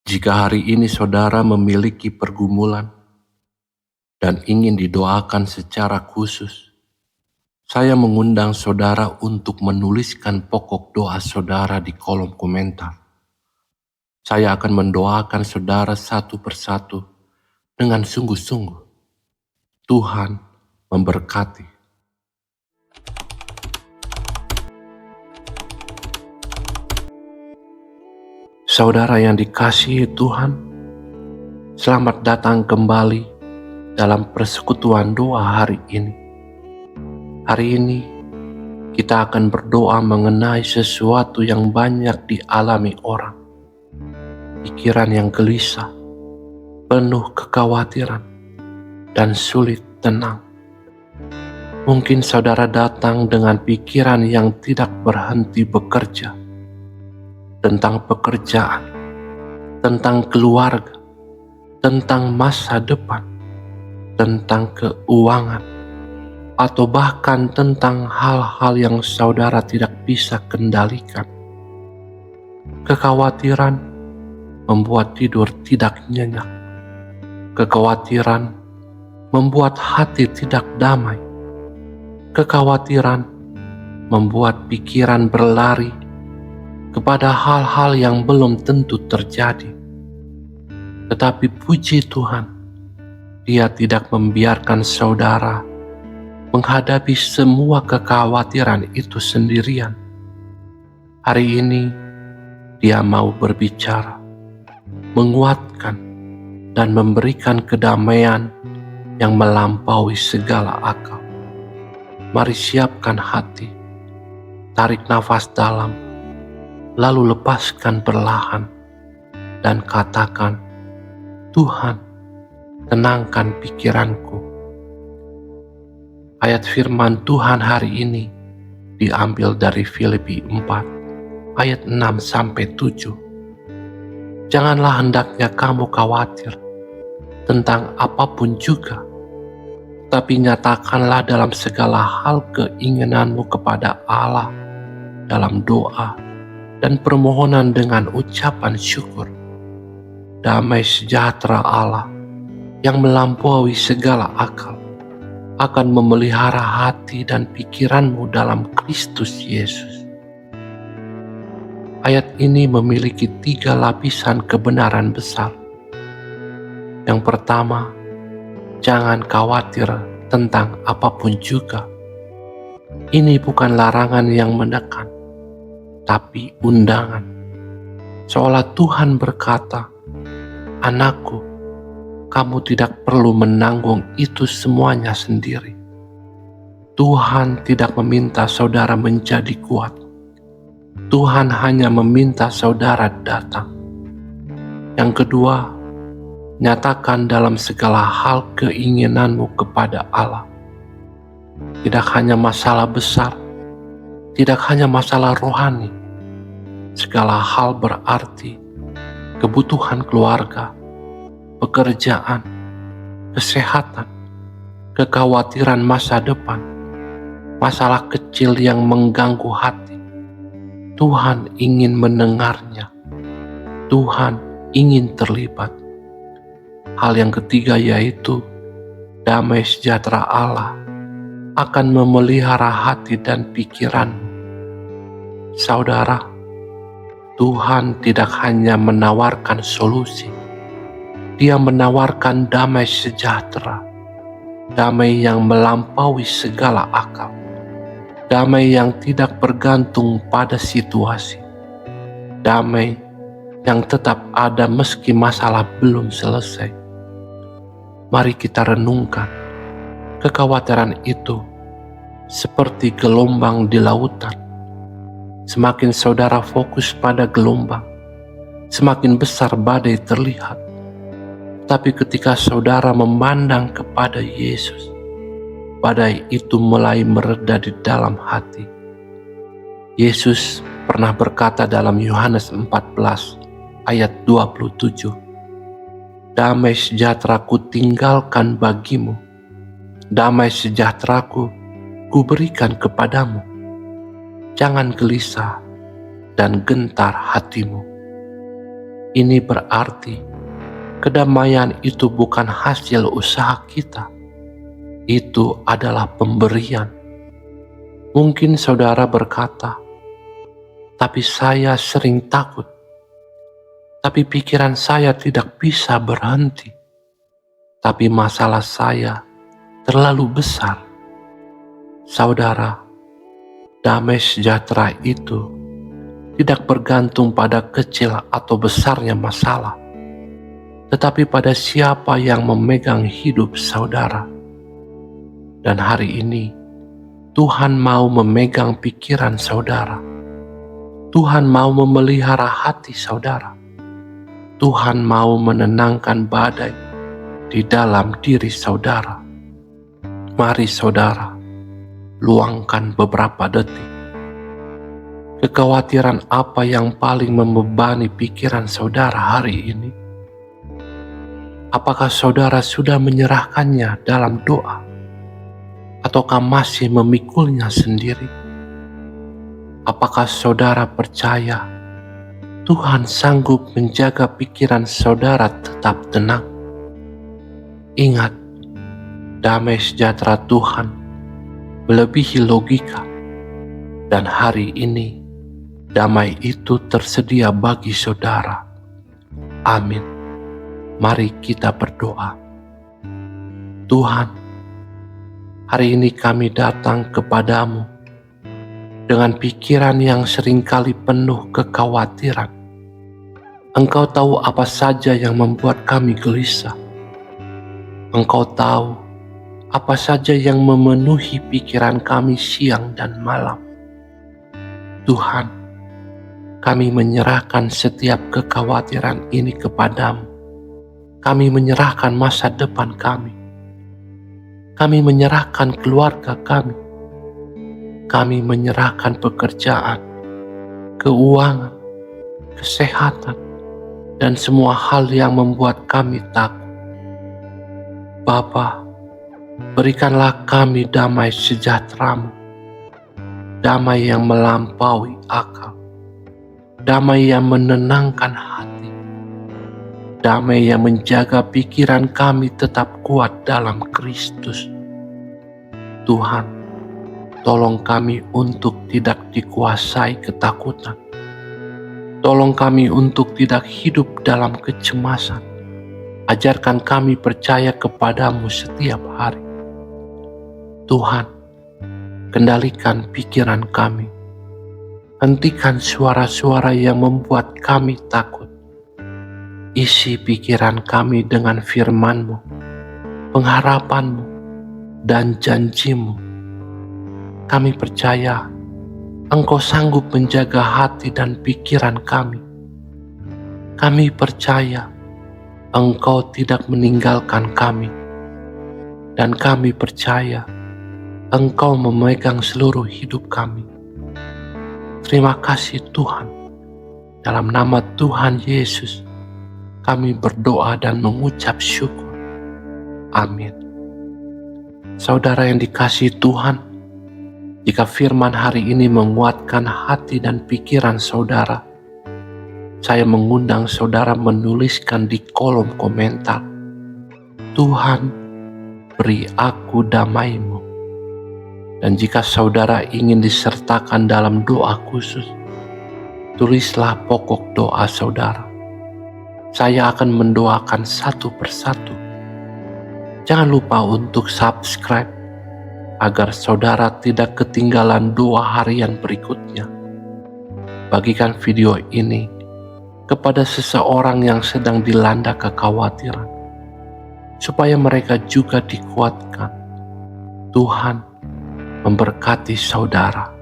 Jika hari ini saudara memiliki pergumulan dan ingin didoakan secara khusus, saya mengundang saudara untuk menuliskan pokok doa saudara di kolom komentar. Saya akan mendoakan saudara satu persatu dengan sungguh-sungguh. Tuhan memberkati. Saudara yang dikasihi Tuhan, selamat datang kembali dalam persekutuan doa hari ini. Hari ini kita akan berdoa mengenai sesuatu yang banyak dialami orang. Pikiran yang gelisah, penuh kekhawatiran, dan sulit tenang. Mungkin saudara datang dengan pikiran yang tidak berhenti bekerja, tentang pekerjaan, tentang keluarga, tentang masa depan, tentang keuangan, atau bahkan tentang hal-hal yang saudara tidak bisa kendalikan. Kekhawatiran membuat tidur tidak nyenyak. Kekhawatiran membuat hati tidak damai. Kekhawatiran membuat pikiran berlari kepada hal-hal yang belum tentu terjadi. Tetapi puji Tuhan, Dia tidak membiarkan saudara menghadapi semua kekhawatiran itu sendirian. Hari ini Dia mau berbicara, menguatkan, dan memberikan kedamaian yang melampaui segala akal. Mari siapkan hati, tarik nafas dalam, lalu lepaskan perlahan, dan katakan, Tuhan, tenangkan pikiranku. Ayat firman Tuhan hari ini diambil dari Filipi 4, ayat 6-7. Janganlah hendaknya kamu khawatir tentang apapun juga, tapi nyatakanlah dalam segala hal keinginanmu kepada Allah dalam doa dan permohonan dengan ucapan syukur. Damai sejahtera Allah yang melampaui segala akal akan memelihara hati dan pikiranmu dalam Kristus Yesus. Ayat ini memiliki 3 lapisan kebenaran besar. Yang pertama, jangan khawatir tentang apapun juga. Ini bukan larangan yang menekan, tapi undangan. Seolah Tuhan berkata, anakku, kamu tidak perlu menanggung itu semuanya sendiri. Tuhan tidak meminta saudara menjadi kuat. Tuhan hanya meminta saudara datang. Yang kedua, nyatakan dalam segala hal keinginanmu kepada Allah. Tidak hanya masalah besar, tidak hanya masalah rohani, segala hal berarti kebutuhan keluarga, pekerjaan, kesehatan, kekhawatiran masa depan, masalah kecil yang mengganggu hati. Tuhan ingin mendengarnya. Tuhan ingin terlibat. Hal yang ketiga yaitu damai sejahtera Allah akan memelihara hati dan pikiranmu. Saudara, Tuhan tidak hanya menawarkan solusi, Dia menawarkan damai sejahtera, damai yang melampaui segala akal, damai yang tidak bergantung pada situasi, damai yang tetap ada meski masalah belum selesai. Mari kita renungkan, kekhawatiran itu seperti gelombang di lautan. Semakin saudara fokus pada gelombang, semakin besar badai terlihat. Tapi ketika saudara memandang kepada Yesus, badai itu mulai mereda di dalam hati. Yesus pernah berkata dalam Yohanes 14 ayat 27, damai sejahtera-Ku tinggalkan bagimu, damai sejahtera-Ku Kuberikan kepadamu. Jangan gelisah dan gentar hatimu. Ini berarti kedamaian itu bukan hasil usaha kita. Itu adalah pemberian. Mungkin saudara berkata, "Tapi saya sering takut. Tapi pikiran saya tidak bisa berhenti. Tapi masalah saya terlalu besar." Saudara, damai sejahtera itu tidak bergantung pada kecil atau besarnya masalah, tetapi pada siapa yang memegang hidup saudara. Dan hari ini, Tuhan mau memegang pikiran saudara. Tuhan mau memelihara hati saudara. Tuhan mau menenangkan badai di dalam diri saudara. Mari saudara, luangkan beberapa detik. Kekhawatiran apa yang paling membebani pikiran saudara hari ini? Apakah saudara sudah menyerahkannya dalam doa? Ataukah masih memikulnya sendiri? Apakah saudara percaya Tuhan sanggup menjaga pikiran saudara tetap tenang? Ingat, damai sejahtera Tuhan melebihi logika, dan hari ini damai itu tersedia bagi saudara. Amin. Mari kita berdoa. Tuhan, hari ini kami datang kepadamu dengan pikiran yang seringkali penuh kekhawatiran. Engkau tahu apa saja yang membuat kami gelisah. Engkau tahu apa saja yang memenuhi pikiran kami siang dan malam. Tuhan, kami menyerahkan setiap kekhawatiran ini kepadamu. Kami menyerahkan masa depan kami. Kami menyerahkan keluarga kami. Kami menyerahkan pekerjaan, keuangan, kesehatan, dan semua hal yang membuat kami takut. Bapa, berikanlah kami damai sejahtera-Mu, damai yang melampaui akal, damai yang menenangkan hati, damai yang menjaga pikiran kami tetap kuat dalam Kristus. Tuhan, tolong kami untuk tidak dikuasai ketakutan. Tolong kami untuk tidak hidup dalam kecemasan. Ajarkan kami percaya kepadamu setiap hari. Tuhan, kendalikan pikiran kami. Hentikan suara-suara yang membuat kami takut. Isi pikiran kami dengan firman-Mu, pengharapan-Mu, dan janji-Mu. Kami percaya Engkau sanggup menjaga hati dan pikiran kami. Kami percaya Engkau tidak meninggalkan kami. Dan kami percaya Engkau memegang seluruh hidup kami. Terima kasih Tuhan. Dalam nama Tuhan Yesus, kami berdoa dan mengucap syukur. Amin. Saudara yang dikasihi Tuhan, jika firman hari ini menguatkan hati dan pikiran saudara, saya mengundang saudara menuliskan di kolom komentar, "Tuhan, beri aku damai-Mu." Dan jika saudara ingin disertakan dalam doa khusus, tulislah pokok doa saudara. Saya akan mendoakan satu persatu. Jangan lupa untuk subscribe agar saudara tidak ketinggalan doa harian berikutnya. Bagikan video ini kepada seseorang yang sedang dilanda kekhawatiran, supaya mereka juga dikuatkan. Tuhan memberkati saudara.